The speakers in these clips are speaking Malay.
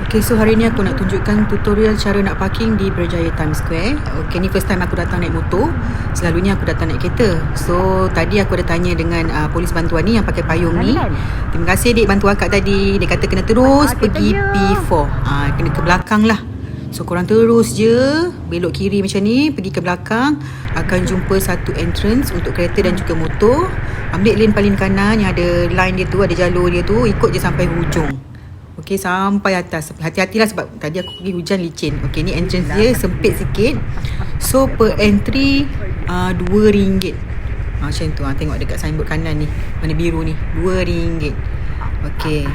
Okay, so hari ni aku nak tunjukkan tutorial cara nak parking di Berjaya Times Square. Okay, ni first time aku datang naik motor. Selalunya aku datang naik kereta. So, tadi aku ada tanya dengan polis bantuan ni yang pakai payung ni. Terima kasih dik bantu akak tadi. Dia kata kena terus pergi P4. Kena ke belakang lah. So, korang terus je belok kiri macam ni, pergi ke belakang. Akan jumpa satu entrance untuk kereta dan juga motor. Ambil lane paling kanan yang ada line dia tu, ada jalur dia tu. Ikut je sampai hujung. Okey, sampai atas. Hati-hatilah sebab tadi aku pergi hujan licin. Okey, ni entrance dia sempit sikit. So, per entry RM2. Macam tu. Tengok dekat signboard kanan ni. Warna biru ni. RM2. Okey.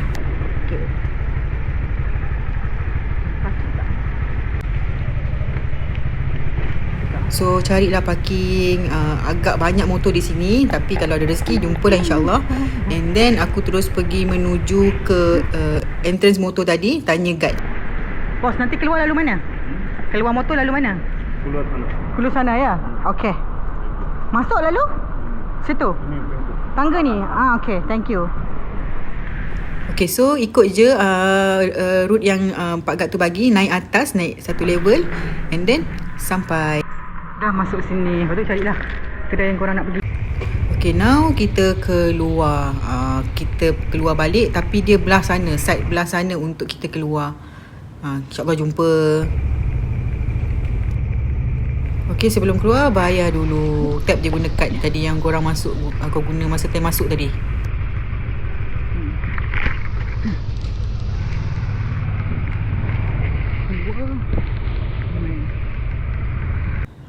So, carilah parking. Agak banyak motor di sini. Tapi kalau ada rezeki, jumpalah insyaAllah. And then, aku terus pergi menuju ke entrance motor tadi. Tanya guide. Bos, nanti keluar lalu mana? Keluar motor lalu mana? Keluar sana. Keluar sana ya? Okey. Masuk lalu? Situ? Tangga ni? Okey. Thank you. Okay, so ikut je route yang Pak Gad tu bagi. Naik atas, naik satu level. And then, sampai. Dah masuk sini. Lepas tu carilah kedai yang korang nak pergi. Okay, now kita keluar. Kita keluar balik. Tapi dia belah sana. Side belah sana untuk kita keluar. InsyaAllah jumpa. Okay, sebelum keluar bayar dulu. Tap je guna kad tadi yang korang masuk. Kau guna masa time masuk tadi.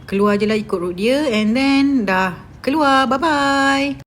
Keluar je lah ikut route dia. And then dah keluar. Bye-bye.